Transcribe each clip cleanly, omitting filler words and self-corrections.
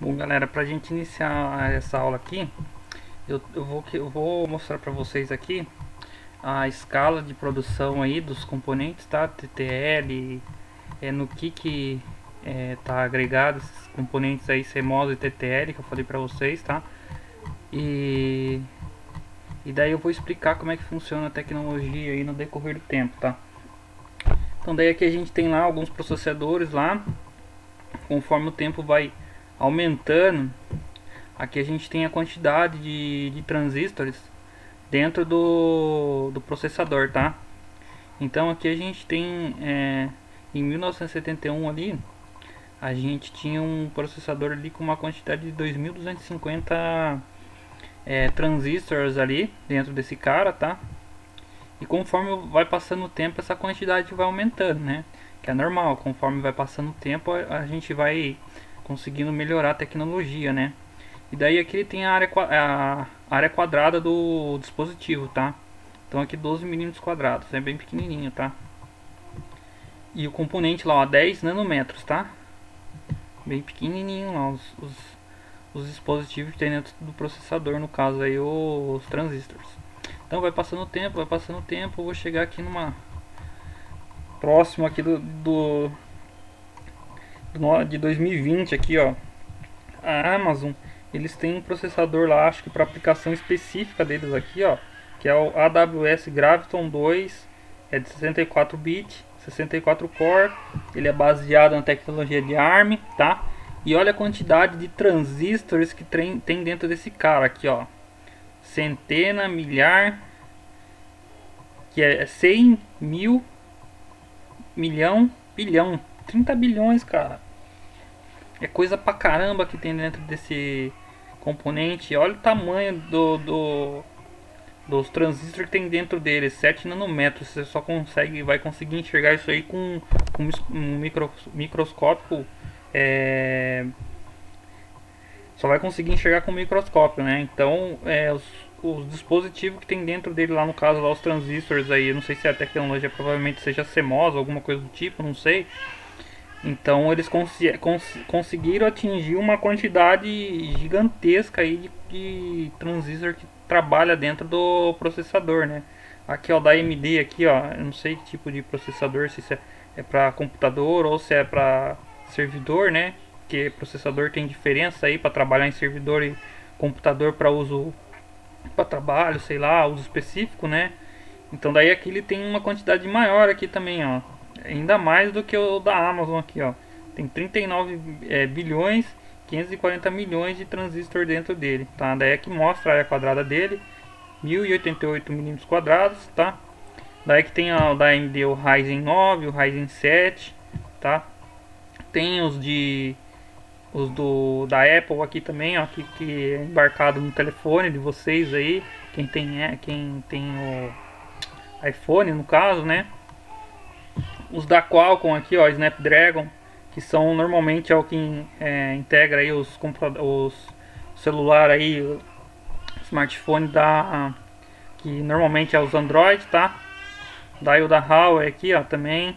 Bom, galera, para a gente iniciar essa aula aqui, eu vou mostrar para vocês aqui a escala de produção aí dos componentes, tá? TTL, no que tá agregado esses componentes aí, CMOS e TTL, que eu falei para vocês, tá? E, e daí eu vou explicar como é que funciona a tecnologia aí no decorrer do tempo, tá? Então daí aqui a gente tem lá alguns processadores lá, conforme o tempo vai aumentando. Aqui a gente tem a quantidade de transistores dentro do processador, tá? Então aqui a gente tem em 1971 ali, a gente tinha um processador ali com uma quantidade de 2250 transistores ali dentro desse cara, tá? E conforme vai passando o tempo, essa quantidade vai aumentando, né? Que é normal, conforme vai passando o tempo, a gente vai conseguindo melhorar a tecnologia, né? E daí aqui ele tem a área quadrada do dispositivo, tá? Então aqui 12 milímetros quadrados, é bem pequenininho, tá? E o componente lá, ó, 10 nanômetros, tá? Bem pequenininho lá, os dispositivos que tem dentro do processador, no caso aí os transistores. Então vai passando o tempo, eu vou chegar aqui numa próximo aqui de 2020 aqui, ó. A Amazon, eles têm um processador lá, acho que para aplicação específica deles aqui, ó, que é o AWS Graviton 2, é de 64 bits, 64 core, ele é baseado na tecnologia de ARM, tá? E olha a quantidade de transistores que tem dentro desse cara aqui, ó. Centena, milhar, que é 100, mil, milhão, bilhão, 30 bilhões, cara. É coisa pra caramba que tem dentro desse componente. Olha o tamanho dos transistores que tem dentro dele, 7 nanômetros. Você só vai conseguir enxergar isso aí com um microscópio. Só vai conseguir enxergar com um microscópio, né? Então, os dispositivos que tem dentro dele lá, no caso lá, os transistores aí, eu não sei se a tecnologia provavelmente seja CMOS, alguma coisa do tipo, não sei. Então eles conseguiram atingir uma quantidade gigantesca aí de transistor que trabalha dentro do processador, né? Aqui ó, da AMD aqui ó, eu não sei que tipo de processador, se isso é para computador ou se é para servidor, né? Porque processador tem diferença aí para trabalhar em servidor e computador para uso para trabalho, sei lá, uso específico, né? Então daí aqui ele tem uma quantidade maior aqui também, ó. Ainda mais do que o da Amazon aqui, ó. Tem 39 bilhões 540 milhões de transistor dentro dele, tá? Daí aqui mostra a área quadrada dele, 1088 milímetros quadrados, tá? Daí que tem o da AMD, o Ryzen 9, o Ryzen 7, tá? Tem os da Apple aqui também, ó, que é embarcado no telefone de vocês aí, quem tem o iPhone no caso, né? Os da Qualcomm aqui, ó, Snapdragon, que são normalmente é o que integra aí os celular aí, o smartphone que normalmente é os Android, tá? Daí o da Huawei aqui, ó, também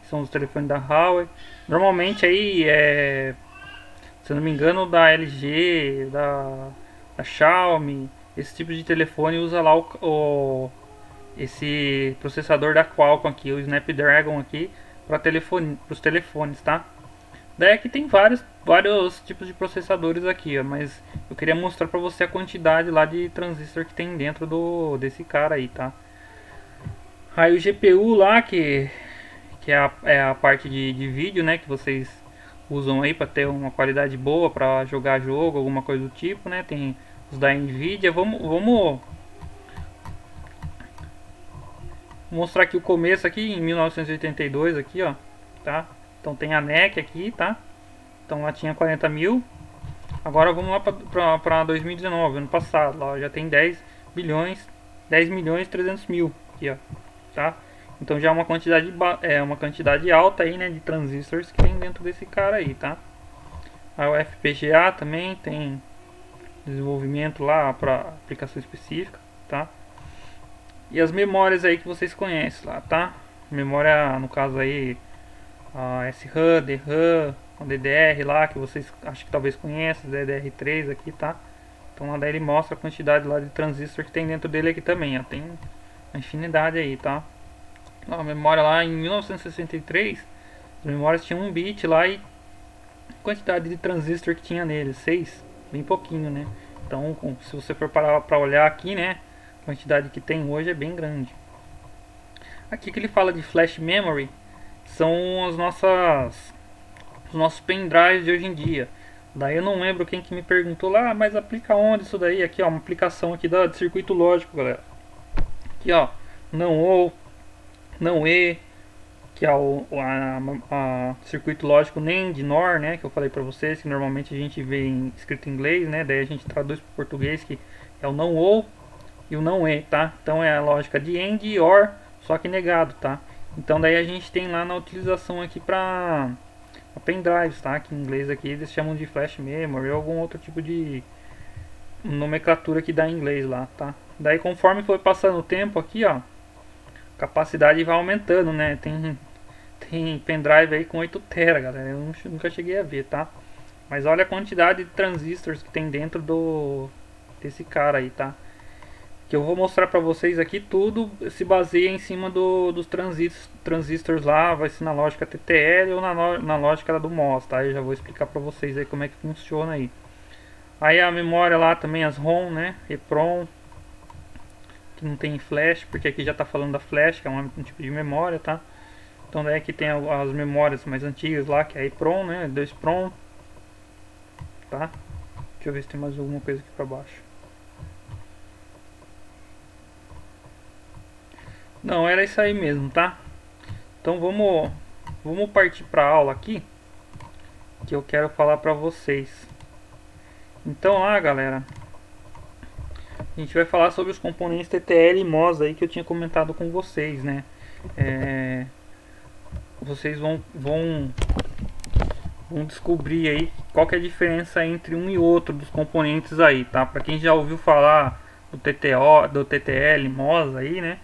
são os telefones da Huawei. Normalmente aí se eu não me engano, da LG, da Xiaomi, esse tipo de telefone usa lá esse processador da Qualcomm aqui, o Snapdragon aqui, para os telefones, tá? Daí aqui tem vários tipos de processadores aqui, ó, mas eu queria mostrar para você a quantidade lá de transistor que tem dentro desse cara aí, tá? Aí o GPU lá, que é a parte de vídeo, né, que vocês usam aí para ter uma qualidade boa para jogar jogo, alguma coisa do tipo, né? Tem os da Nvidia. Vamos mostrar aqui o começo aqui em 1982 aqui, ó, tá? Então tem a NEC aqui, tá? Então lá tinha 40 mil. Agora vamos lá para 2019, ano passado, lá já tem 10 bilhões, 10 milhões 300 mil aqui, ó, tá? Então já é uma quantidade alta aí, né, de transistores que tem dentro desse cara aí, tá? Aí o FPGA também tem desenvolvimento lá para aplicação específica, tá? E as memórias aí que vocês conhecem lá, tá? Memória, no caso aí, a SRAM, DRAM, a DDR lá, que vocês acho que talvez conheçam, DDR3 aqui, tá? Então lá daí ele mostra a quantidade lá de transistor que tem dentro dele aqui também, ó. Tem uma infinidade aí, tá? Ó, a memória lá em 1963, as memórias tinham 1 bit lá e a quantidade de transistor que tinha nele, 6, bem pouquinho, né? Então, se você for parar para olhar aqui, né, a quantidade que tem hoje é bem grande. Aqui que ele fala de flash memory são os nossos pendrives de hoje em dia. Daí eu não lembro quem que me perguntou lá, mas aplica onde isso daí? Aqui ó, uma aplicação aqui de circuito lógico, galera. Aqui ó, não ou, não e, que é a circuito lógico NAND, NOR, né, que eu falei pra vocês, que normalmente a gente vê escrito em inglês, né, daí a gente traduz para português, que é o não ou e o não e, tá? Então é a lógica de AND e OR, só que negado, tá? Então daí a gente tem lá na utilização aqui para pendrives, tá? Que em inglês aqui eles chamam de flash memory ou algum outro tipo de nomenclatura que dá em inglês lá, tá? Daí conforme foi passando o tempo aqui, ó, a capacidade vai aumentando, né? Tem pendrive aí com 8 TB, galera. Eu nunca cheguei a ver, tá? Mas olha a quantidade de transistores que tem dentro desse cara aí, tá? Que eu vou mostrar pra vocês aqui, tudo se baseia em cima dos transistores lá, vai ser na lógica TTL ou na lógica do MOS, tá? Eu já vou explicar pra vocês aí como é que funciona aí. Aí a memória lá também, as ROM, né? EPROM, que não tem flash, porque aqui já tá falando da flash, que é um tipo de memória, tá? Então daí aqui tem as memórias mais antigas lá, que é a EPROM, né? 2PROM, tá? Deixa eu ver se tem mais alguma coisa aqui pra baixo. Não, era isso aí mesmo, tá? Então vamos partir para a aula aqui, que eu quero falar para vocês. Então lá, galera, a gente vai falar sobre os componentes TTL e MOS aí que eu tinha comentado com vocês, né? Vocês vão descobrir aí qual que é a diferença entre um e outro dos componentes aí, tá? Para quem já ouviu falar do TTL, MOS aí, né?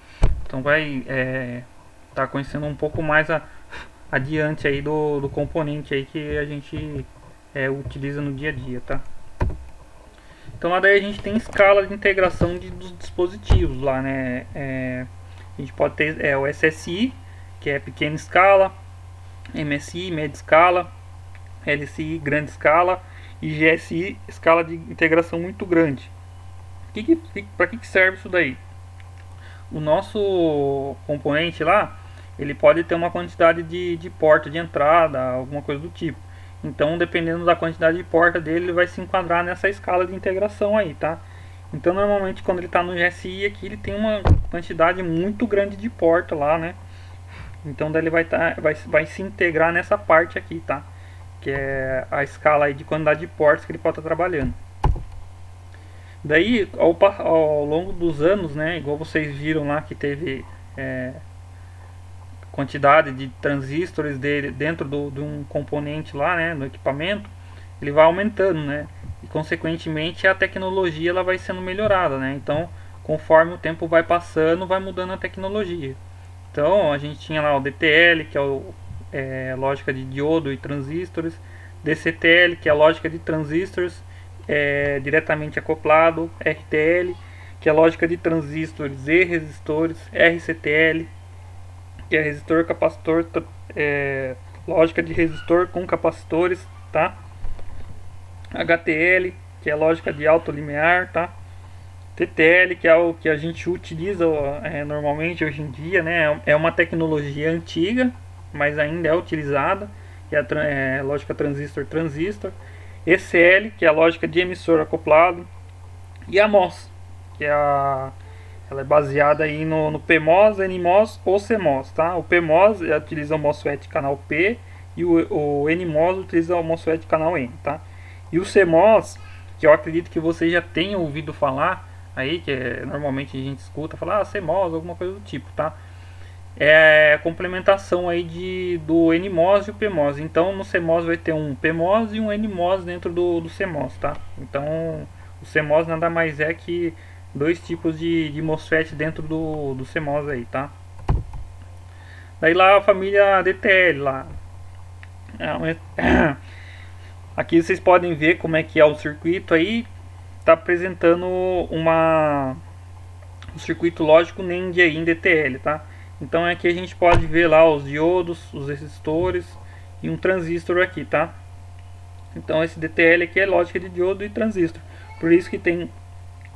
Então vai tá conhecendo um pouco mais adiante aí do componente aí que a gente utiliza no dia a dia, tá? Então lá daí a gente tem escala de integração dos dispositivos lá, né? A gente pode ter o SSI, que é pequena escala, MSI, média escala, LSI, grande escala, e GSI, escala de integração muito grande. Para que serve isso daí? O nosso componente lá, ele pode ter uma quantidade de porta de entrada, alguma coisa do tipo. Então, dependendo da quantidade de porta dele, ele vai se enquadrar nessa escala de integração aí, tá? Então, normalmente, quando ele está no GSI aqui, ele tem uma quantidade muito grande de porta lá, né? Então, daí ele vai se integrar nessa parte aqui, tá? Que é a escala aí de quantidade de portas que ele pode estar trabalhando. Daí, ao longo dos anos, né, igual vocês viram lá que teve quantidade de transistores dele dentro de um componente lá, né, no equipamento, ele vai aumentando, né, e consequentemente a tecnologia ela vai sendo melhorada, né. Então, conforme o tempo vai passando, vai mudando a tecnologia. Então, a gente tinha lá o DTL, que é a lógica de diodo e transistores, DCTL, que é a lógica de transistores diretamente acoplado, RTL, que é a lógica de transistores e resistores, RCTL, que é resistor, capacitor, lógica de resistor com capacitores, tá? HTL, que é a lógica de alto limiar, tá? TTL, que é o que a gente utiliza normalmente hoje em dia, né? É uma tecnologia antiga, mas ainda é utilizada, que é a lógica transistor-transistor. ECL, que é a lógica de emissor acoplado, e a MOS, que ela é baseada aí no PMOS, NMOS ou CMOS, tá? O PMOS utiliza o MOSFET canal P e o NMOS utiliza o MOSFET canal N, tá? E o CMOS, que eu acredito que vocês já tenham ouvido falar aí, que normalmente a gente escuta falar CMOS, alguma coisa do tipo, tá? É a complementação aí do NMOS e o PMOS. Então no CMOS vai ter um PMOS e um NMOS dentro do CMOS, tá? Então o CMOS nada mais é que dois tipos de MOSFET dentro do CMOS aí, tá? Daí lá a família DTL lá. Aqui vocês podem ver como é que é o circuito aí. Está apresentando um circuito lógico NAND aí em DTL, tá? Então aqui a gente pode ver lá os diodos, os resistores e um transistor aqui, tá? Então esse DTL aqui é lógica de diodo e transistor. Por isso que tem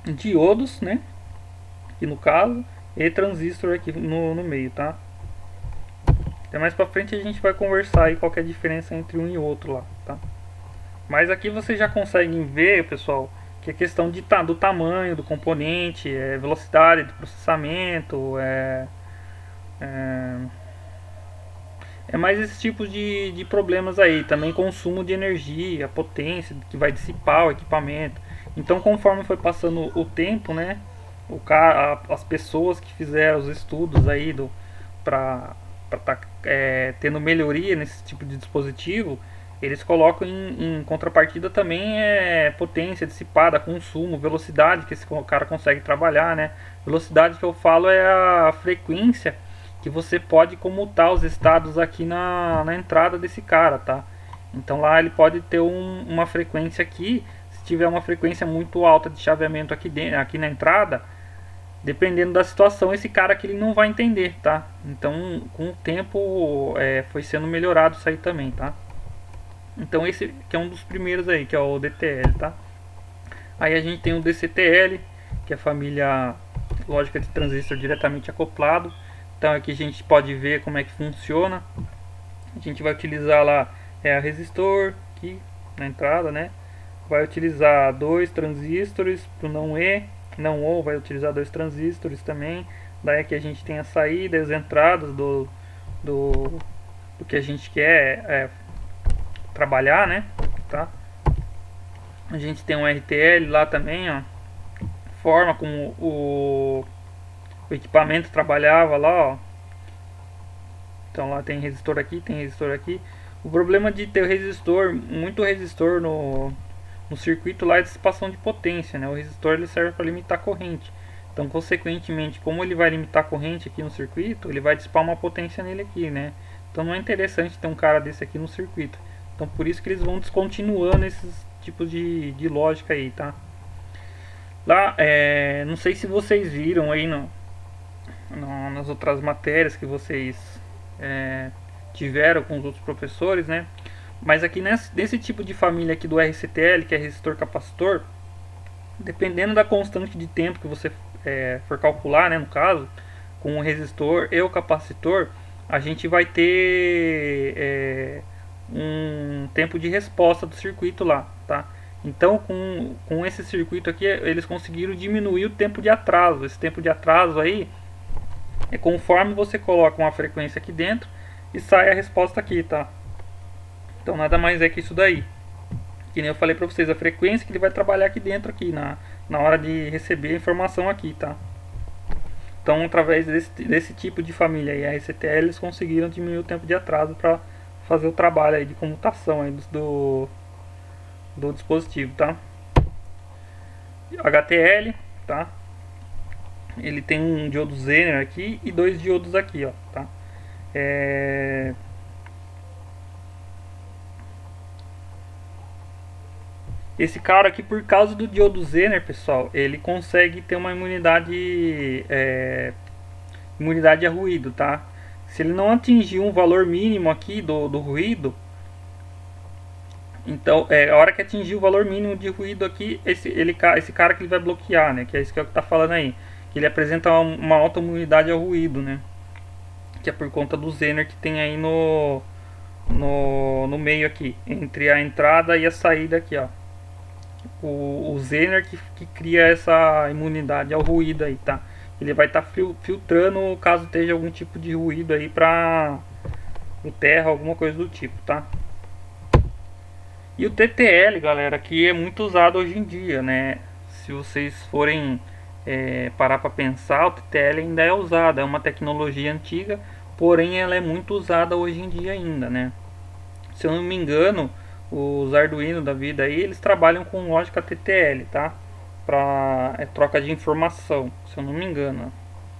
diodos, né? Aqui no caso, e transistor aqui no meio, tá? Até mais pra frente a gente vai conversar aí qual que é a diferença entre um e outro lá, tá? Mas aqui vocês já conseguem ver, pessoal, que é questão do tamanho do componente, velocidade do processamento, é mais esse tipo de problemas aí. Também consumo de energia, potência que vai dissipar o equipamento. Então, conforme foi passando o tempo, né, as pessoas que fizeram os estudos aí para estar tendo melhoria nesse tipo de dispositivo, eles colocam em contrapartida também potência dissipada, consumo, velocidade que esse cara consegue trabalhar, né? Velocidade que eu falo é a frequência que você pode comutar os estados aqui na entrada desse cara, tá? Então lá ele pode ter uma frequência aqui. Se tiver uma frequência muito alta de chaveamento aqui na entrada, dependendo da situação, esse cara aqui ele não vai entender, tá? Então com o tempo foi sendo melhorado isso aí também, tá? Então esse que é um dos primeiros aí, que é o DTL, tá? Aí a gente tem o DCTL, que é a família lógica de transistor diretamente acoplado. Então aqui a gente pode ver como é que funciona. A gente vai utilizar lá a resistor aqui na entrada, né? Vai utilizar 2 transistores para o não E, não O vai utilizar 2 transistores também. Daí aqui a gente tem a saída e as entradas do que a gente quer trabalhar, né? Tá? A gente tem um RTL lá também, ó. Forma como o equipamento trabalhava lá, ó. Então lá tem resistor aqui, tem resistor aqui. O problema de ter muito resistor no circuito lá é dissipação de potência, né? O resistor ele serve para limitar a corrente. Então, consequentemente, como ele vai limitar a corrente aqui no circuito, ele vai dissipar uma potência nele aqui, né? Então não é interessante ter um cara desse aqui no circuito. Então por isso que eles vão descontinuando esses tipos de lógica aí, tá? Lá, não sei se vocês viram aí nas outras matérias que vocês tiveram com os outros professores, né? Mas aqui nesse tipo de família aqui do RCTL, que é resistor capacitor, dependendo da constante de tempo que você for calcular, né, no caso, com o resistor e o capacitor, a gente vai ter um tempo de resposta do circuito lá, tá? Então com esse circuito aqui eles conseguiram diminuir o tempo de atraso. Esse tempo de atraso aí é conforme você coloca uma frequência aqui dentro e sai a resposta aqui, tá? Então nada mais é que isso daí. Que nem eu falei pra vocês, a frequência que ele vai trabalhar aqui dentro aqui na hora de receber a informação aqui, tá? Então através desse tipo de família aí, a RCTL, eles conseguiram diminuir o tempo de atraso para fazer o trabalho aí de comutação aí do dispositivo, tá? HTL, tá? Ele tem um diodo Zener aqui e 2 diodos aqui, ó, tá? Esse cara aqui, por causa do diodo Zener, pessoal, ele consegue ter uma imunidade a ruído, tá? Se ele não atingir um valor mínimo aqui do ruído, então a hora que atingir o valor mínimo de ruído aqui, esse cara que ele vai bloquear, né? Que é isso que é o que tá falando aí, que ele apresenta uma alta imunidade ao ruído, né? Que é por conta do Zener que tem aí no meio aqui, entre a entrada e a saída aqui, ó. O Zener que cria essa imunidade ao ruído aí, tá? Ele vai estar filtrando caso esteja algum tipo de ruído aí para o terra, alguma coisa do tipo, tá? E o TTL, galera, que é muito usado hoje em dia, né? Se vocês forem parar para pensar, o TTL ainda é usado, é uma tecnologia antiga, porém ela é muito usada hoje em dia ainda, né? Se eu não me engano, os Arduino da vida aí, eles trabalham com lógica TTL, tá? Para troca de informação, se eu não me engano.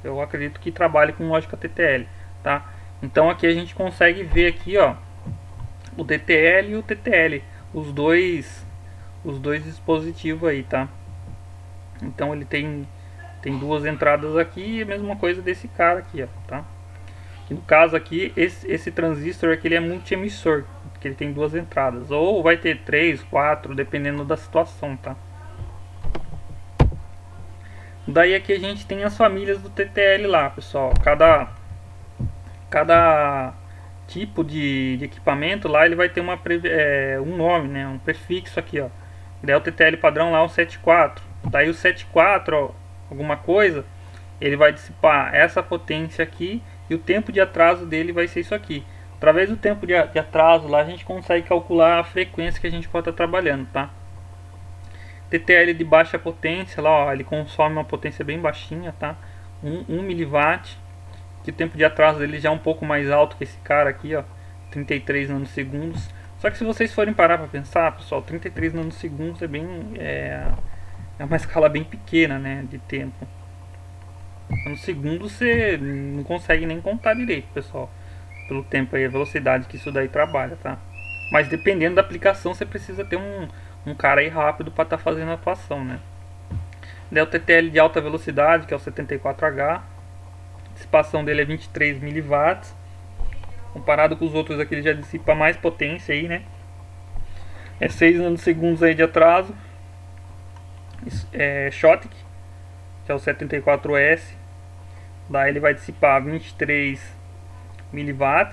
Eu acredito que trabalhe com lógica TTL, tá? Então aqui a gente consegue ver aqui, ó, o DTL e o TTL, os dois dispositivos aí, tá? Então ele tem duas entradas aqui e a mesma coisa desse cara aqui, ó, tá? E no caso aqui, esse transistor aqui ele é multi-emissor, que ele tem duas entradas, ou vai ter 3, 4, dependendo da situação, tá? Daí aqui a gente tem as famílias do TTL lá, pessoal. Cada tipo de equipamento lá ele vai ter um nome, né? Um prefixo aqui, ó. Daí o TTL padrão lá é o 74. Daí o 74, ó, alguma coisa, ele vai dissipar essa potência aqui e o tempo de atraso dele vai ser isso aqui. Através do tempo de atraso lá a gente consegue calcular a frequência que a gente pode estar trabalhando, tá? TTL de baixa potência, lá ó, ele consome uma potência bem baixinha, tá? 1 mW, que o tempo de atraso dele já é um pouco mais alto que esse cara aqui, ó, 33 nanosegundos. Só que se vocês forem parar para pensar, pessoal, 33 nanosegundos é uma escala bem pequena, né, de tempo. Nanosegundos você não consegue nem contar direito, pessoal, pelo tempo aí, a velocidade que isso daí trabalha, tá? Mas dependendo da aplicação, você precisa ter um cara aí rápido para estar fazendo a atuação, né? Daí o TTL de alta velocidade, que é o 74H, a dissipação dele é 23 mW. Comparado com os outros aqui, ele já dissipa mais potência aí, né? É 6 nanosegundos aí de atraso. Schottky, que é o 74S, daí ele vai dissipar 23 mW.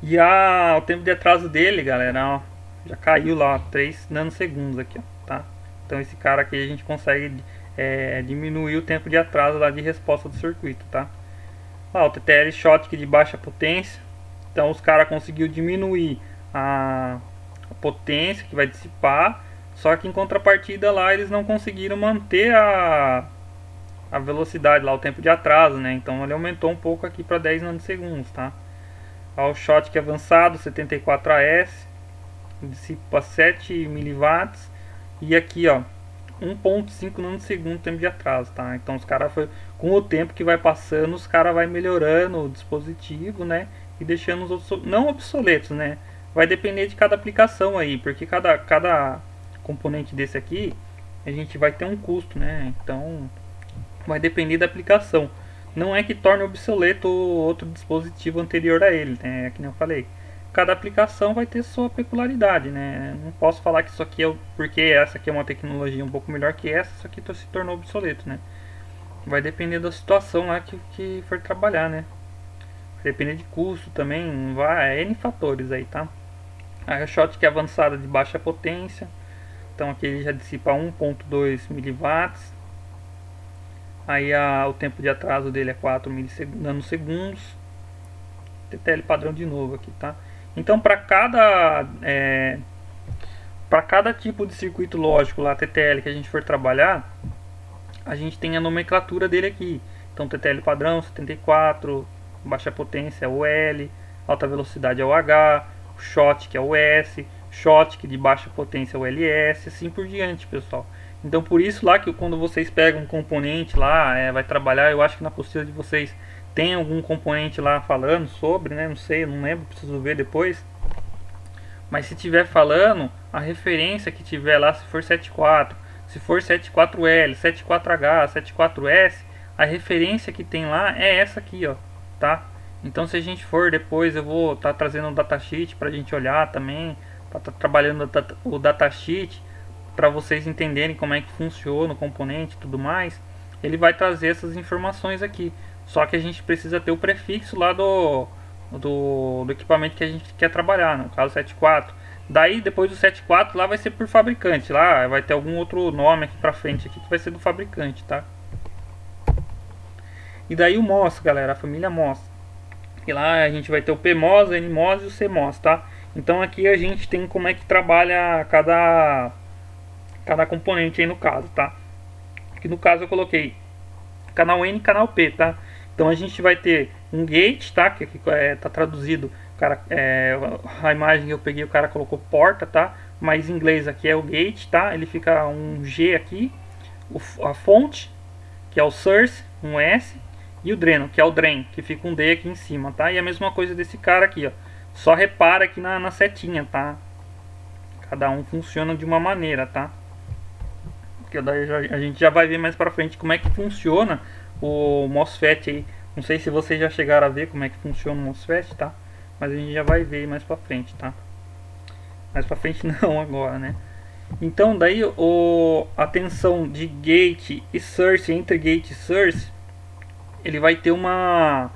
E o tempo de atraso dele, galera, ó, já caiu lá, 3 nanosegundos aqui, ó, tá? Então esse cara aqui a gente consegue diminuir o tempo de atraso lá de resposta do circuito, tá? O TTL Schottky de baixa potência, então os caras conseguiu diminuir a potência que vai dissipar, só que em contrapartida lá eles não conseguiram manter a velocidade lá, o tempo de atraso, né? Então ele aumentou um pouco aqui para 10 nanosegundos, tá? O Schottky avançado 74AS dissipa 7 mW e aqui ó 1.5 nanosegundos tempo de atraso, tá? Então os caras com o tempo que vai passando, os caras vai melhorando o dispositivo, né? E deixando os outros não obsoletos, né? Vai depender de cada aplicação aí, porque cada componente desse aqui a gente vai ter um custo, né? Então vai depender da aplicação. Não é que torne obsoleto outro dispositivo anterior a ele, né? É que nem eu falei. Cada aplicação vai ter sua peculiaridade, né? Não posso falar que isso aqui porque essa aqui é uma tecnologia um pouco melhor que essa, isso aqui se tornou obsoleto, né? Vai depender da situação lá que for trabalhar, né? Vai depender de custo também, N fatores aí, tá? A Schottky é avançada de baixa potência, então aqui ele já dissipa 1.2 mW. Aí o tempo de atraso dele é 4 nanosegundos. TTL padrão de novo aqui, tá? Então para cada tipo de circuito lógico lá, TTL, que a gente for trabalhar, a gente tem a nomenclatura dele aqui. Então TTL padrão 74, baixa potência é o L, alta velocidade é o H, o Schottky é o S, Schottky de baixa potência é o LS, assim por diante, pessoal. Então por isso lá que quando vocês pegam um componente lá, vai trabalhar, eu acho que na apostila de vocês tem algum componente lá falando sobre, né? Não sei, não lembro, preciso ver depois. Mas se tiver falando, a referência que tiver lá, se for 74, se for 74L, 74H, 74S, a referência que tem lá é essa aqui, ó, tá? Então se a gente for depois, eu vou estar trazendo um datasheet pra gente olhar também, para estar trabalhando o datasheet, para vocês entenderem como é que funciona o componente e tudo mais. Ele vai trazer essas informações aqui. Só que a gente precisa ter o prefixo lá do equipamento que a gente quer trabalhar, no caso 74. Daí depois do 74 lá vai ser por fabricante, lá vai ter algum outro nome aqui pra frente aqui que vai ser do fabricante, tá? E daí o MOS, galera, a família MOS. E lá a gente vai ter o PMOS, o NMOS e o CMOS, tá? Então aqui a gente tem como é que trabalha cada componente aí no caso, tá? Aqui no caso eu coloquei canal N e canal P, tá? Então a gente vai ter um gate, tá? Que aqui tá traduzido, cara, a imagem que eu peguei o cara colocou porta, tá? Mas em inglês aqui é o gate, tá? Ele fica um G aqui, a fonte, que é o source, um S, e o dreno, que é o drain, que fica um D aqui em cima, tá? E a mesma coisa desse cara aqui, ó, Só repara aqui na setinha, tá? Cada um funciona de uma maneira, tá? Porque daí a gente já vai ver mais pra frente como é que funciona o MOSFET aí. Não sei se vocês já chegaram a ver como é que funciona o MOSFET, tá? Mas a gente já vai ver mais pra frente, tá? Mais pra frente não agora, né? Então daí a tensão de gate e source, entre gate e source, ele vai ter uma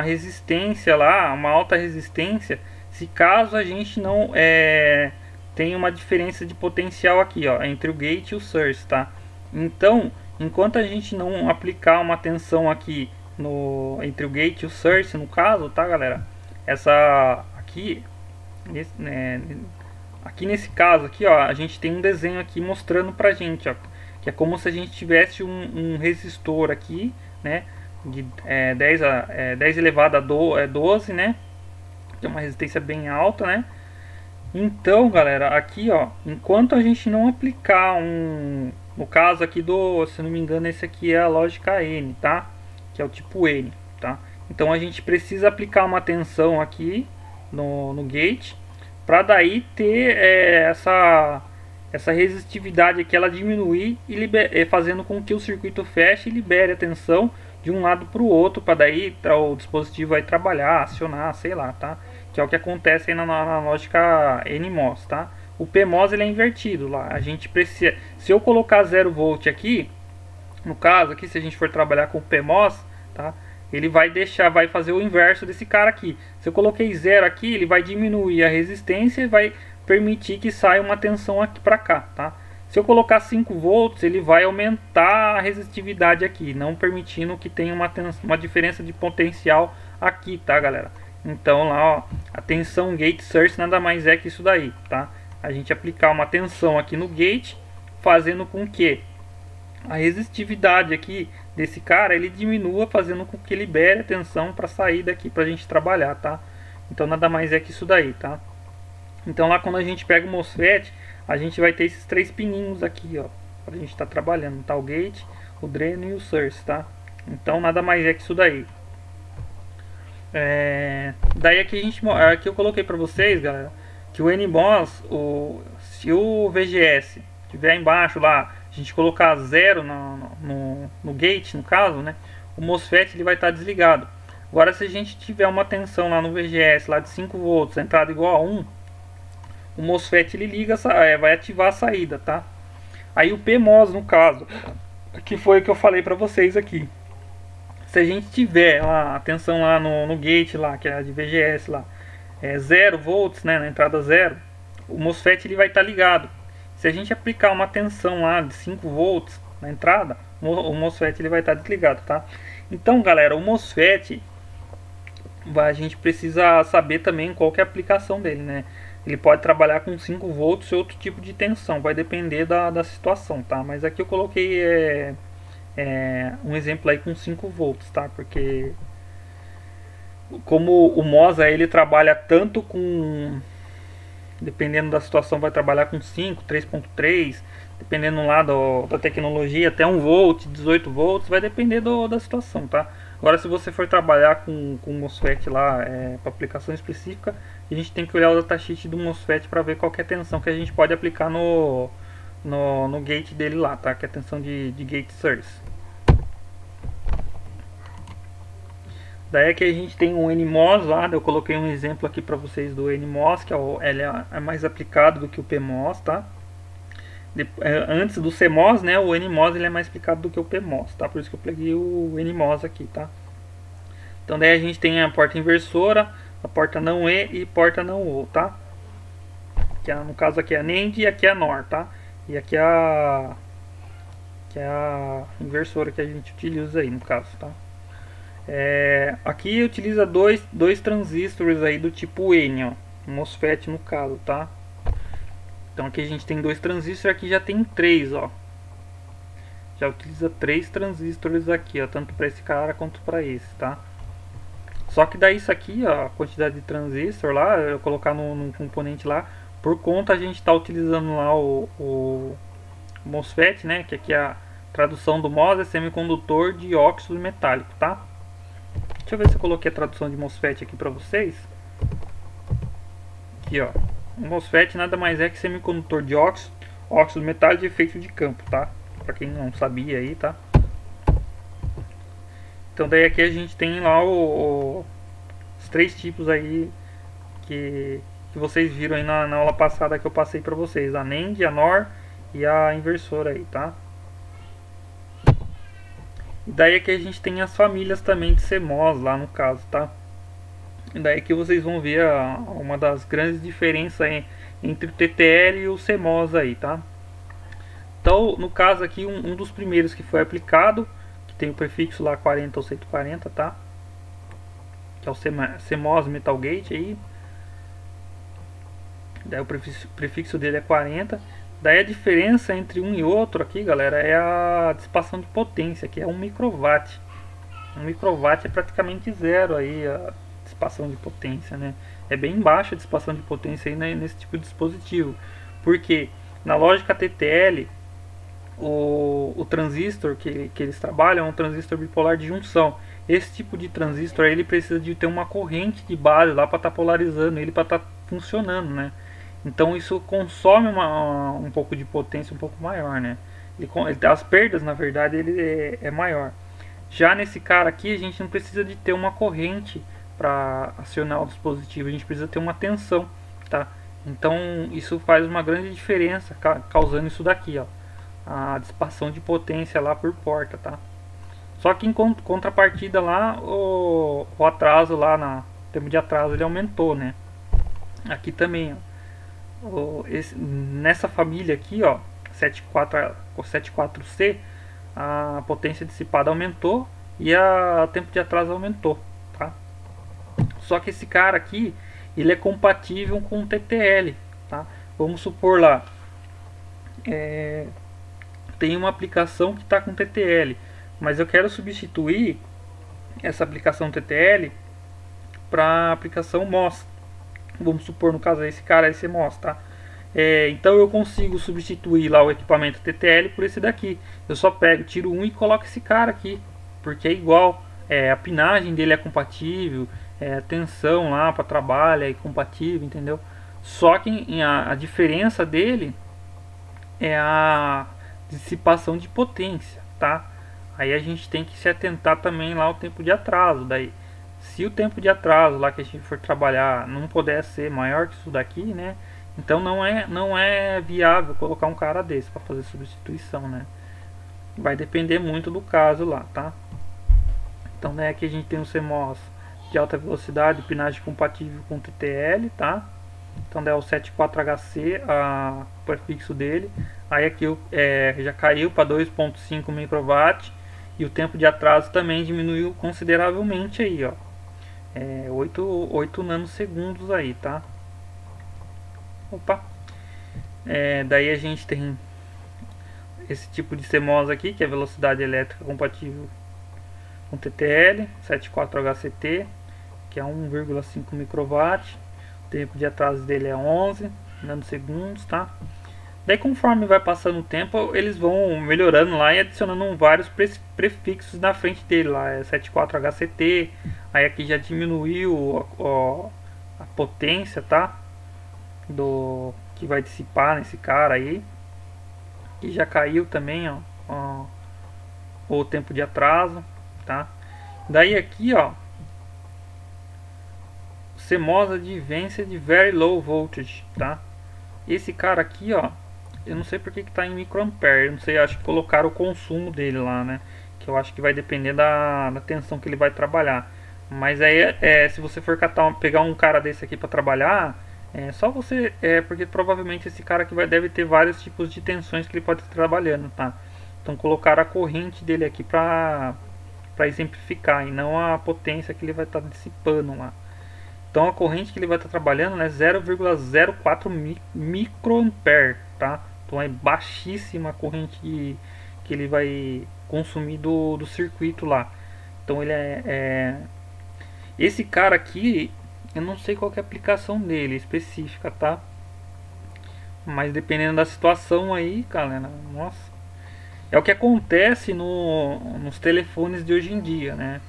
resistência lá, uma alta resistência, se caso a gente não tem uma diferença de potencial aqui, ó, entre o gate e o source, tá? Então, enquanto a gente não aplicar uma tensão aqui entre o gate e o source, no caso, tá, galera? Essa aqui, aqui nesse caso aqui, ó, a gente tem um desenho aqui mostrando pra gente, ó, que é como se a gente tivesse um resistor aqui, né, de 10 elevado a 12, né? Tem uma resistência bem alta, né? Então, galera, aqui, ó, enquanto a gente não aplicar no caso aqui se não me engano, esse aqui é a lógica N, tá? Que é o tipo N, tá? Então a gente precisa aplicar uma tensão aqui no gate, para daí ter essa resistividade aqui, ela diminuir e fazendo com que o circuito feche e libere a tensão de um lado para o outro, para daí o dispositivo vai trabalhar, acionar, sei lá, tá? Que é o que acontece aí na lógica NMOS, tá? O PMOS ele é invertido lá. A gente precisa, se eu colocar 0 volt aqui, no caso aqui, se a gente for trabalhar com o PMOS, tá? Ele vai fazer o inverso desse cara aqui. Se eu coloquei 0 aqui, ele vai diminuir a resistência e vai permitir que saia uma tensão aqui para cá, tá? Se eu colocar 5 volts, ele vai aumentar a resistividade aqui, não permitindo que tenha uma diferença de potencial aqui, tá, galera? Então lá, ó, a tensão gate source nada mais é que isso daí, tá? A gente aplicar uma tensão aqui no gate, fazendo com que a resistividade aqui desse cara, ele diminua, fazendo com que libere a tensão para sair daqui pra gente trabalhar, tá? Então nada mais é que isso daí, tá? Então lá quando a gente pega o MOSFET, a gente vai ter esses 3 pininhos aqui, ó, pra gente estar trabalhando, tá? O gate, o dreno e o source, tá? Então nada mais é que isso daí. Daí aqui eu coloquei pra vocês, galera, que o NMOS, se o VGS tiver embaixo lá, a gente colocar 0 no gate, no caso, né, o MOSFET ele vai estar desligado. Agora se a gente tiver uma tensão lá no VGS lá de 5 volts, a entrada igual a 1, o MOSFET ele liga, vai ativar a saída, tá? Aí o PMOS, no caso, que foi o que eu falei pra vocês aqui. Se a gente tiver lá a tensão lá no gate lá, que é a de VGS lá, 0 volts, né, na entrada 0, o MOSFET ele vai estar ligado. Se a gente aplicar uma tensão lá de 5 volts na entrada, o MOSFET ele vai estar desligado, tá? Então, galera, o MOSFET, a gente precisa saber também qual que é a aplicação dele, né? Ele pode trabalhar com 5 volts e outro tipo de tensão, vai depender da situação, tá? Mas aqui eu coloquei um exemplo aí com 5 volts, tá? Porque como o MOSA ele trabalha tanto com, dependendo da situação, vai trabalhar com 5, 3.3, dependendo lá da tecnologia, até 1 volt, 18 volts, vai depender da situação, tá? Agora se você for trabalhar com MOSFET lá para aplicação específica, a gente tem que olhar o datasheet do MOSFET para ver qual que é a tensão que a gente pode aplicar no gate dele lá, tá? Que é a tensão de gate source. Daí aqui a gente tem um NMOS lá, eu coloquei um exemplo aqui para vocês do NMOS, que ele é mais aplicado do que o PMOS, tá? Antes do CMOS, né, o NMOS ele é mais aplicado do que o PMOS, tá? Por isso que eu peguei o NMOS aqui, tá? Então daí a gente tem a porta inversora, a porta não E e porta não O, tá? Que no caso aqui é a NAND e aqui é a NOR, tá? E aqui é a inversora que a gente utiliza aí no caso, tá? Aqui utiliza dois transistores aí do tipo N, ó, MOSFET no caso, tá? Então aqui a gente tem 2 transistores, aqui já tem 3, ó. Já utiliza 3 transistores aqui, ó, tanto para esse cara quanto para esse, tá? Só que daí isso aqui, ó, a quantidade de transistor lá, eu colocar num componente lá, por conta a gente tá utilizando lá o MOSFET, né? Que aqui a tradução do MOS é semicondutor de óxido metálico, tá? Deixa eu ver se eu coloquei a tradução de MOSFET aqui para vocês. aqui, ó. O MOSFET nada mais é que semicondutor de óxido metálico de efeito de campo, tá? Pra quem não sabia aí, tá? Então daí aqui a gente tem lá os três tipos aí que vocês viram aí na aula passada que eu passei pra vocês. A NAND, a NOR e a inversora aí, tá? E daí aqui a gente tem as famílias também de CMOS lá no caso, tá? E daí que vocês vão ver uma das grandes diferenças aí entre o TTL e o CMOS aí, tá? Então, no caso aqui, um dos primeiros que foi aplicado, que tem o prefixo lá 40 ou 140, tá? Que é o CMOS Metal Gate aí. Daí o prefixo dele é 40. Daí a diferença entre um e outro aqui, galera, é a dissipação de potência, que é 1 microwatt. 1 microwatt é praticamente zero aí a dissipação de potência, né? É bem baixa a dissipação de potência aí nesse tipo de dispositivo. Porque na lógica TTL, o transistor que eles trabalham é um transistor bipolar de junção. Esse tipo de transistor aí, ele precisa de ter uma corrente de base lá para estar polarizando ele, para estar funcionando, né? Então isso consome um pouco de potência um pouco maior, né? As perdas, na verdade, ele é maior. Já nesse cara aqui, a gente não precisa de ter uma corrente para acionar o dispositivo, a gente precisa ter uma tensão, tá? Então isso faz uma grande diferença, causando isso daqui, ó, a dissipação de potência lá por porta, tá? Só que em contrapartida lá, o atraso lá, o tempo de atraso ele aumentou, né? Aqui também, ó. Nessa família aqui, ó, 74C, a potência dissipada aumentou e o tempo de atraso aumentou, tá? Só que esse cara aqui, ele é compatível com o TTL, tá? Vamos supor lá, tem uma aplicação que está com TTL, mas eu quero substituir essa aplicação TTL para a aplicação MOS. Vamos supor, no caso esse cara, esse MOS, tá? Então eu consigo substituir lá o equipamento TTL por esse daqui. Eu só pego, tiro um e coloco esse cara aqui, porque é igual. A pinagem dele é compatível, a tensão lá para trabalho é compatível, entendeu? Só que a diferença dele é a dissipação de potência, tá? Aí a gente tem que se atentar também lá ao tempo de atraso. Daí, se o tempo de atraso lá que a gente for trabalhar não puder ser maior que isso daqui, né? Então não é viável colocar um cara desse para fazer substituição, né? Vai depender muito do caso lá, tá? Então, né, aqui a gente tem o CMOS de alta velocidade, pinagem compatível com TTL, tá? Então é o 74HC, o prefixo dele. Aí aqui já caiu para 2.5 microwatt e o tempo de atraso também diminuiu consideravelmente aí, ó. 8 nanosegundos aí, tá? Opa! Daí a gente tem esse tipo de CMOS aqui, que é velocidade elétrica compatível com TTL, 74HCT, que é 1,5 microwatt. O tempo de atraso dele é 11 nanosegundos, tá? Daí conforme vai passando o tempo, eles vão melhorando lá e adicionando vários prefixos na frente dele lá, 74HCT. Aí aqui já diminuiu a potência, tá? Do que vai dissipar nesse cara aí. E já caiu também, ó, o tempo de atraso, tá? Daí aqui, ó, CMOS Advanced Very Low Voltage, tá? Esse cara aqui, ó, eu não sei porque que tá em microampere, eu não sei, acho que colocaram o consumo dele lá, né? Que eu acho que vai depender da tensão que ele vai trabalhar. Mas aí, se você for pegar um cara desse aqui para trabalhar, só você, porque provavelmente esse cara aqui deve ter vários tipos de tensões que ele pode estar trabalhando, tá? Então colocaram a corrente dele aqui para exemplificar e não a potência que ele vai estar dissipando lá. Então a corrente que ele vai estar trabalhando é 0,04 microampere, tá? Então é baixíssima a corrente que ele vai consumir do circuito lá. Então ele esse cara aqui, eu não sei qual que é a aplicação dele específica, tá? Mas dependendo da situação aí, galera, nossa, é o que acontece nos telefones de hoje em dia, né?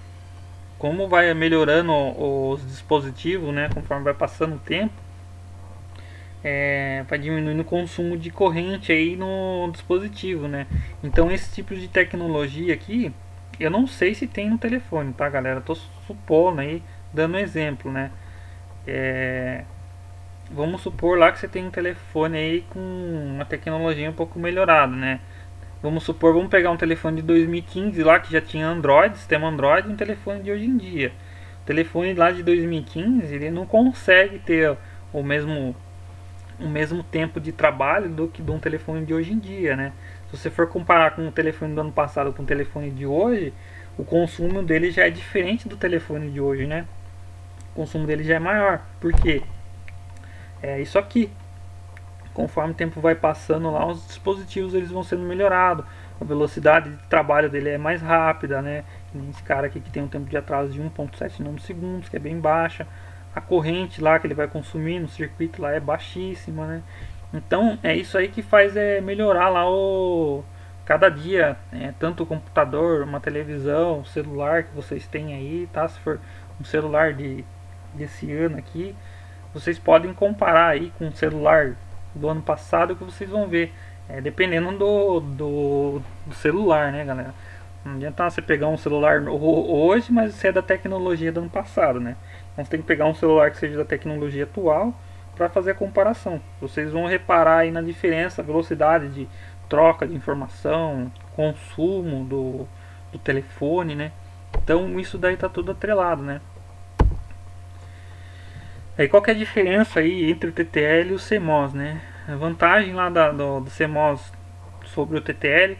Como vai melhorando os dispositivos, né, conforme vai passando o tempo, vai diminuindo o consumo de corrente aí no dispositivo, né? Então esse tipo de tecnologia aqui, eu não sei se tem no telefone, tá, galera? Tô supondo aí, dando exemplo, né? É, vamos supor lá que você tem um telefone aí com uma tecnologia um pouco melhorada, né? Vamos supor, vamos pegar um telefone de 2015 lá que já tinha Android, sistema Android, e um telefone de hoje em dia. O telefone lá de 2015 ele não consegue ter o mesmo tempo de trabalho do que de um telefone de hoje em dia, né? Se você for comparar com o telefone do ano passado com o telefone de hoje, o consumo dele já é diferente do telefone de hoje, né? O consumo dele já é maior. Por quê? É isso aqui. Conforme o tempo vai passando lá, os dispositivos eles vão sendo melhorados. A velocidade de trabalho dele é mais rápida, né? Esse cara aqui que tem um tempo de atraso de 1.7 nanosegundos, que é bem baixa. A corrente lá que ele vai consumir no circuito lá é baixíssima, né? Então é isso aí que faz melhorar lá o cada dia, tanto o computador, uma televisão, o celular que vocês têm aí, tá? Se for um celular desse ano aqui, vocês podem comparar aí com o celular do ano passado que vocês vão ver. Dependendo do celular, né, galera? Não adianta você pegar um celular hoje, mas você é da tecnologia do ano passado, né? Então você tem que pegar um celular que seja da tecnologia atual para fazer a comparação. Vocês vão reparar aí na diferença, velocidade de troca de informação, consumo do telefone, né? Então isso daí tá tudo atrelado, né? Aí qual que é a diferença aí entre o TTL e o CMOS, né? A vantagem lá do CMOS sobre o TTL,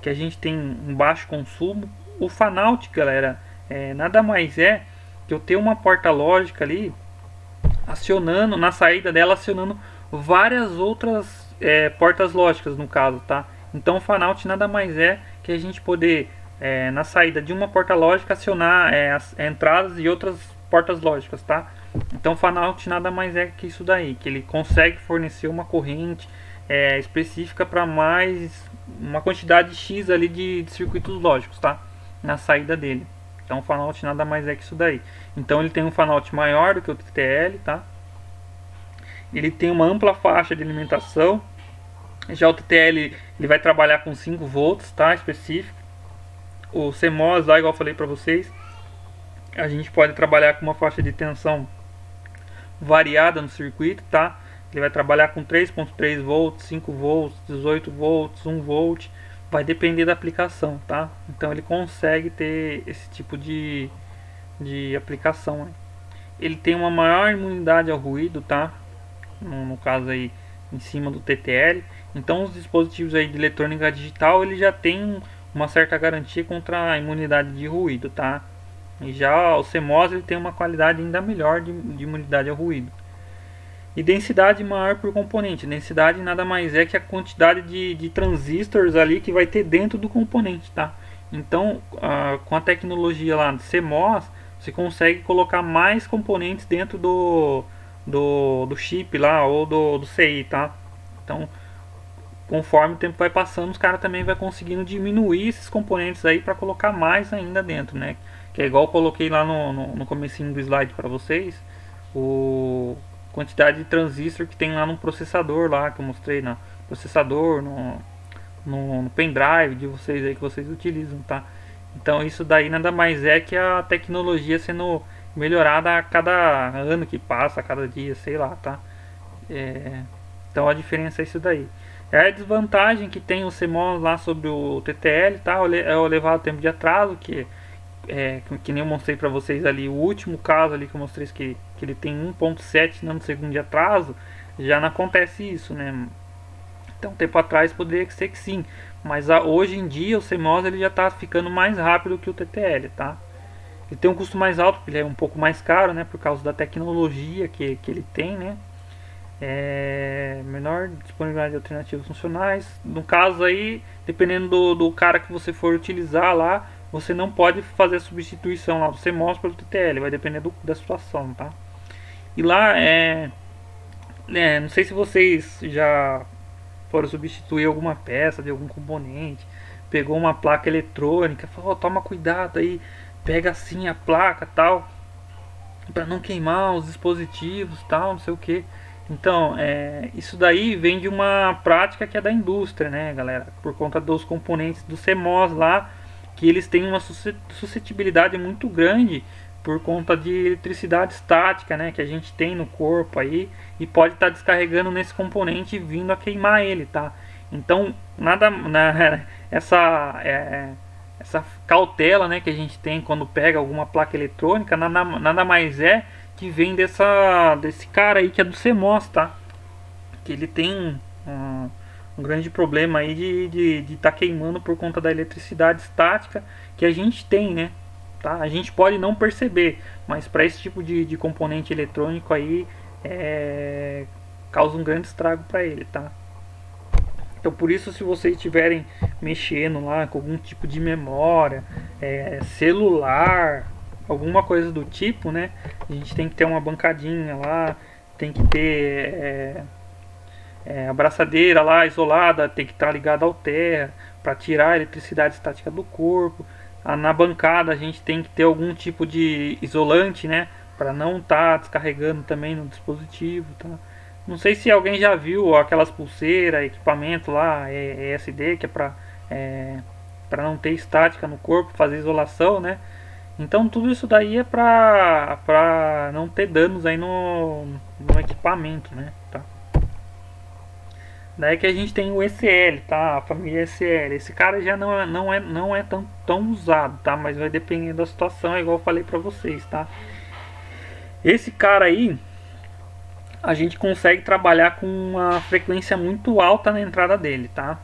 que a gente tem um baixo consumo. O Fanout, galera, nada mais é que eu tenho uma porta lógica ali acionando, na saída dela acionando várias outras portas lógicas no caso, tá? Então o Fanout nada mais é que a gente poder na saída de uma porta lógica acionar as entradas e outras portas lógicas, tá? Então o Fanout nada mais é que isso daí, que ele consegue fornecer uma corrente específica para mais uma quantidade X ali de circuitos lógicos, tá? Na saída dele. Então o Fanout nada mais é que isso daí. Então ele tem um Fanout maior do que o TTL, tá? Ele tem uma ampla faixa de alimentação. Já o TTL ele vai trabalhar com 5 volts, tá? Específico. O CMOS lá, igual eu falei para vocês, a gente pode trabalhar com uma faixa de tensão variada no circuito, tá? Ele vai trabalhar com 3.3 volts, 5 volts, 18 volts, 1 volt, vai depender da aplicação, tá? Então ele consegue ter esse tipo de aplicação, né? Ele tem uma maior imunidade ao ruído, tá? No caso aí em cima do TTL. Então os dispositivos aí de eletrônica digital ele já tem uma certa garantia contra a imunidade de ruído, tá? E já o CMOS ele tem uma qualidade ainda melhor de imunidade ao ruído. E densidade maior por componente. Densidade nada mais é que a quantidade de transistores ali que vai ter dentro do componente, tá? Então, com a tecnologia lá do CMOS, você consegue colocar mais componentes dentro do chip lá ou do CI, tá? Então, conforme o tempo vai passando, os caras também vai conseguindo diminuir esses componentes aí para colocar mais ainda dentro, né? Que é igual eu coloquei lá no comecinho do slide para vocês, o quantidade de transistor que tem lá no processador lá que eu mostrei no processador, no pendrive de vocês aí que vocês utilizam, tá? Então isso daí nada mais é que a tecnologia sendo melhorada a cada ano que passa, a cada dia, sei lá, tá? Então a diferença é isso daí. A desvantagem que tem o CMOS lá sobre o TTL, tá? É o elevado tempo de atraso, que nem eu mostrei para vocês ali, o último caso ali que eu mostrei que ele tem 1.7 nanosegundo de atraso, já não acontece isso, né? Então tempo atrás poderia ser que sim, mas hoje em dia o CMOS ele já está ficando mais rápido que o TTL, tá? Ele tem um custo mais alto, porque ele é um pouco mais caro, né? Por causa da tecnologia que ele tem, né? Menor disponibilidade de alternativas funcionais. No caso aí, dependendo do cara que você for utilizar lá, você não pode fazer a substituição lá do CMOS pelo TTL, vai depender da situação, tá? E lá não sei se vocês já foram substituir alguma peça de algum componente, pegou uma placa eletrônica, falou, toma cuidado aí, pega assim a placa tal, para não queimar os dispositivos tal, não sei o que. Então, isso daí vem de uma prática que é da indústria, né, galera? Por conta dos componentes do CMOS lá, que eles têm uma suscetibilidade muito grande por conta de eletricidade estática, né, que a gente tem no corpo aí, e pode estar descarregando nesse componente e vindo a queimar ele, tá? Então, essa cautela, né, que a gente tem quando pega alguma placa eletrônica, nada mais é que vem desse cara aí que é do CMOS, tá? Que ele tem um grande problema aí de tá queimando por conta da eletricidade estática que a gente tem, né? Tá? A gente pode não perceber, mas para esse tipo de componente eletrônico aí causa um grande estrago para ele, tá? Então por isso, se vocês estiverem mexendo lá com algum tipo de memória, celular, alguma coisa do tipo, né? A gente tem que ter uma bancadinha lá, tem que ter a abraçadeira lá isolada, tem que estar ligada ao terra para tirar a eletricidade estática do corpo. Na bancada a gente tem que ter algum tipo de isolante, né? Para não estar descarregando também no dispositivo, tá? Não sei se alguém já viu aquelas pulseiras, equipamento lá, ESD, que é para não ter estática no corpo, fazer isolação, né? Então tudo isso daí é para não ter danos aí no equipamento, né? Tá? Daí que a gente tem o ECL, tá? A família ECL. Esse cara já não é tão usado, tá? Mas vai depender da situação, igual eu falei para vocês, tá? Esse cara aí a gente consegue trabalhar com uma frequência muito alta na entrada dele, tá?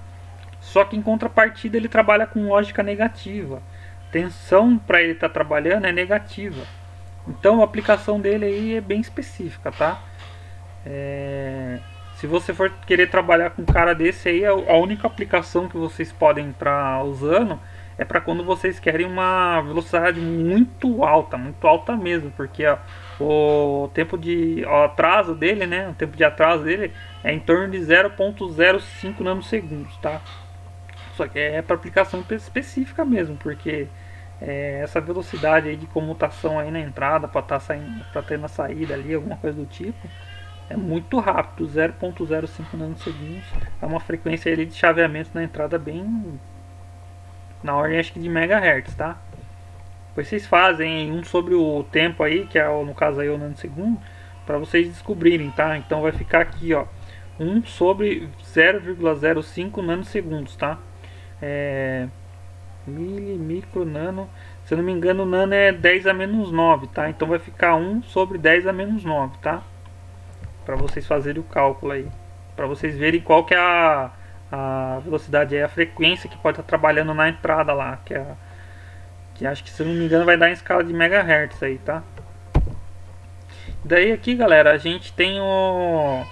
Só que em contrapartida ele trabalha com lógica negativa. Tensão para ele estar trabalhando é negativa. Então a aplicação dele aí é bem específica, tá? Se você for querer trabalhar com um cara desse aí, a única aplicação que vocês podem entrar usando é para quando vocês querem uma velocidade muito alta mesmo, porque o tempo de atraso dele, né, o tempo de atraso dele é em torno de 0,05 nanosegundos, tá? Só que é para aplicação específica mesmo, porque essa velocidade aí de comutação aí na entrada para ter na saída ali, alguma coisa do tipo, é muito rápido, 0,05 nanosegundos. É uma frequência ali de chaveamento na entrada bem na ordem, acho que de megahertz, tá? Depois vocês fazem um sobre o tempo aí, que é no caso aí o nanosegundo, para vocês descobrirem, tá? Então vai ficar aqui, ó, 1 sobre 0,05 nanosegundos, tá? Micro, nano. Se eu não me engano, nano é 10 a menos 9, tá? Então vai ficar 1 sobre 10 a menos 9, tá? Para vocês fazerem o cálculo aí. Para vocês verem qual que é a velocidade, a frequência que pode estar trabalhando na entrada lá. Que acho que, se eu não me engano, vai dar em escala de megahertz aí, tá? Daí aqui, galera, a gente tem o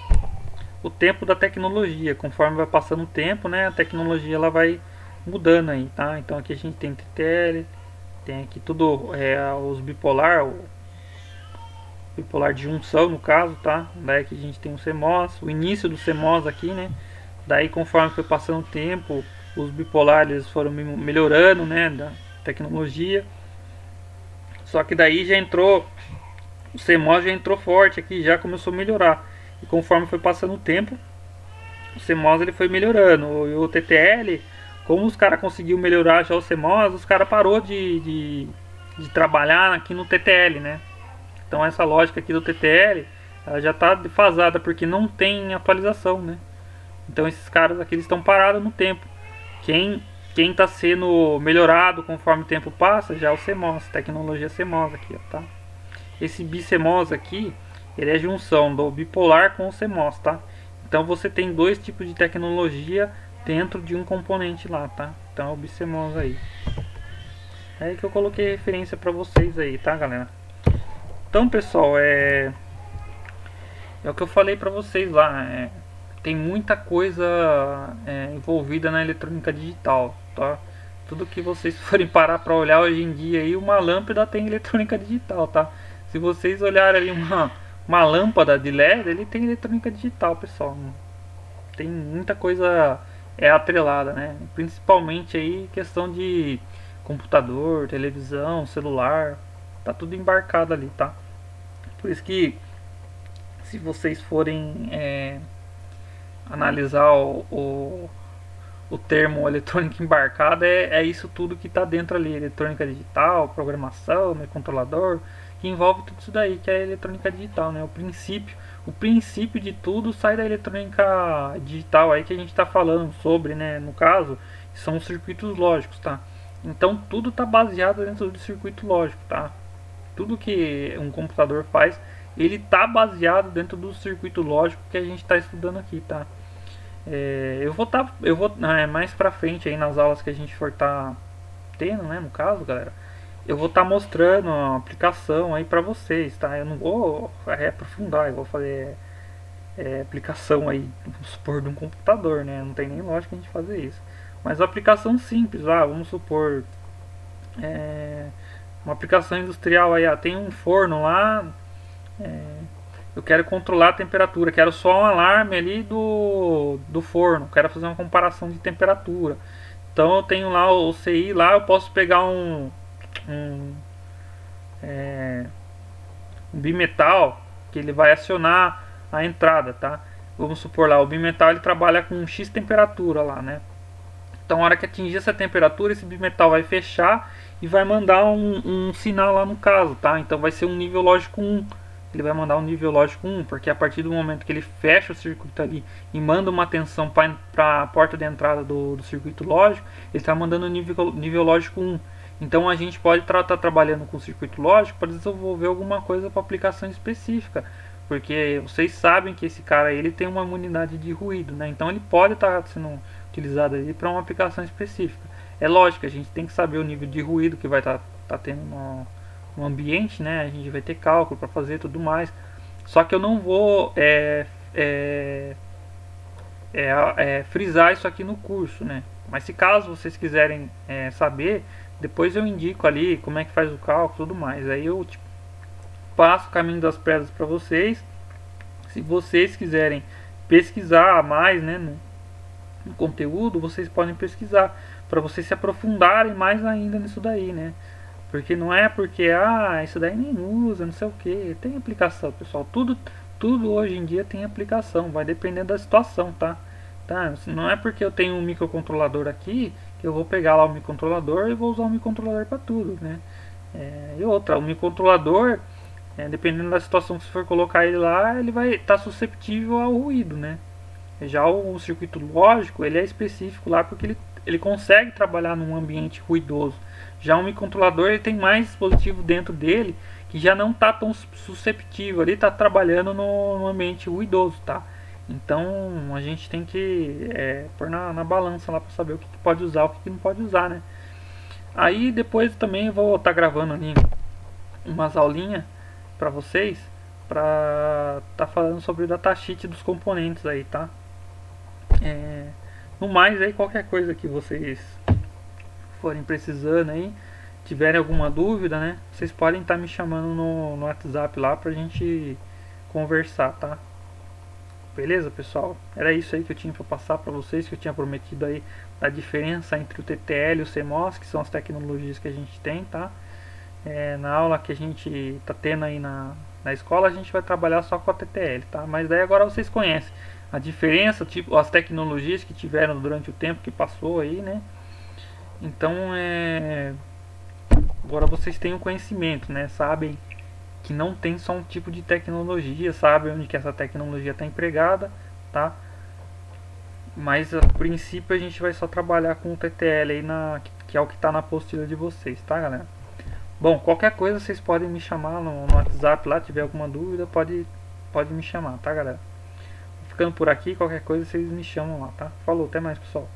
tempo da tecnologia. Conforme vai passando o tempo, né, a tecnologia ela vai mudando aí, tá? Então aqui a gente tem TTL, tem aqui tudo os bipolar, o bipolar de junção no caso, tá? Daí aqui a gente tem o CMOS, o início do CMOS aqui, né? Daí conforme foi passando o tempo, os bipolares foram melhorando, né, da tecnologia. Só que daí já entrou o CMOS, já entrou forte aqui, já começou a melhorar. E conforme foi passando o tempo, o CMOS ele foi melhorando. E o TTL, como os caras conseguiram melhorar já o CMOS, os caras parou de trabalhar aqui no TTL, né? Então essa lógica aqui do TTL, ela já está defasada porque não tem atualização, né? Então esses caras aqui estão parados no tempo. Quem está sendo melhorado conforme o tempo passa já é o CMOS, tecnologia CMOS aqui, ó, tá? Esse BiCMOS aqui, ele é junção do bipolar com o CMOS, tá? Então você tem dois tipos de tecnologia dentro de um componente lá, tá? Então é o BiCMOS aí. É aí que eu coloquei referência para vocês aí, tá, galera? Então, pessoal, é o que eu falei para vocês lá. Tem muita coisa envolvida na eletrônica digital, tá? Tudo que vocês forem parar para olhar hoje em dia aí, uma lâmpada tem eletrônica digital, tá? Se vocês olharem ali uma lâmpada de LED, ele tem eletrônica digital, pessoal. Tem muita coisa atrelada, né? Principalmente aí questão de computador, televisão, celular, tá tudo embarcado ali, tá? Por isso que se vocês forem analisar o termo eletrônica embarcada, é isso tudo que está dentro ali: eletrônica digital, programação, microcontrolador, que envolve tudo isso daí que é eletrônica digital, né? O princípio de tudo sai da eletrônica digital aí que a gente está falando sobre, né? No caso, são os circuitos lógicos, tá? Então tudo está baseado dentro do circuito lógico, tá? Tudo que um computador faz, ele está baseado dentro do circuito lógico que a gente está estudando aqui, tá? Eu vou mais pra frente aí nas aulas que a gente for tendo, né, no caso, galera, eu vou estar mostrando a aplicação aí pra vocês, tá? Eu não vou aprofundar, eu vou fazer aplicação aí, vamos supor, de um computador, né? Não tem nem lógica a gente fazer isso. Mas a aplicação simples, vamos supor, uma aplicação industrial aí, tem um forno lá, eu quero controlar a temperatura, quero só um alarme ali do forno, quero fazer uma comparação de temperatura. Então eu tenho lá o CI lá, eu posso pegar um bimetal que ele vai acionar a entrada, tá? Vamos supor lá, o bimetal ele trabalha com X temperatura lá, né? Então, na hora que atingir essa temperatura, esse bimetal vai fechar e vai mandar um sinal lá no caso, tá? Então vai ser um nível lógico 1. Ele vai mandar um nível lógico 1, porque a partir do momento que ele fecha o circuito ali e manda uma tensão para a porta de entrada do circuito lógico, ele está mandando nível lógico 1. Então a gente pode estar trabalhando com o circuito lógico para desenvolver alguma coisa para aplicação específica, porque vocês sabem que esse cara ele tem uma imunidade de ruído, né? Então ele pode estar sendo utilizado ali para uma aplicação específica. É lógico, a gente tem que saber o nível de ruído que vai estar tendo no ambiente, né? A gente vai ter cálculo para fazer tudo mais. Só que eu não vou frisar isso aqui no curso, né? Mas se caso vocês quiserem saber, depois eu indico ali como é que faz o cálculo e tudo mais. Aí eu passo o caminho das pedras para vocês. Se vocês quiserem pesquisar mais, né, no conteúdo, vocês podem pesquisar para vocês se aprofundarem mais ainda nisso daí, né? Porque não é porque isso daí nem usa, não sei o que. Tem aplicação, pessoal. Tudo hoje em dia tem aplicação. Vai depender da situação, tá? Não é porque eu tenho um microcontrolador aqui que eu vou pegar lá o microcontrolador e vou usar o microcontrolador para tudo, né? E outra, o microcontrolador, dependendo da situação que você for colocar ele lá, ele vai estar susceptível ao ruído, né? Já o circuito lógico, ele é específico lá porque ele consegue trabalhar num ambiente ruidoso. Já um microcontrolador, ele tem mais dispositivo dentro dele que já não está tão susceptível, ele está trabalhando no ambiente ruidoso, tá? Então a gente tem que pôr na balança lá para saber o que pode usar, o que não pode usar, né? Aí depois também eu vou estar gravando ali umas aulinhas para vocês, para estar falando sobre o datasheet dos componentes aí, tá? No mais aí, qualquer coisa que vocês forem precisando aí, tiverem alguma dúvida, né, vocês podem estar me chamando no WhatsApp lá pra gente conversar, tá? Beleza, pessoal? Era isso aí que eu tinha para passar para vocês, que eu tinha prometido aí, a diferença entre o TTL e o CMOS, que são as tecnologias que a gente tem, tá? Na aula que a gente tá tendo aí na escola, a gente vai trabalhar só com a TTL, tá? Mas daí agora vocês conhecem a diferença, tipo, as tecnologias que tiveram durante o tempo que passou aí, né? Então, agora vocês têm o conhecimento, né? Sabem que não tem só um tipo de tecnologia, sabem onde que essa tecnologia está empregada, tá? Mas a princípio a gente vai só trabalhar com o TTL aí, que é o que está na apostila de vocês, tá, galera? Bom, qualquer coisa vocês podem me chamar no WhatsApp lá, tiver alguma dúvida, pode me chamar, tá, galera? Ficando por aqui, qualquer coisa vocês me chamam lá, tá? Falou, até mais, pessoal.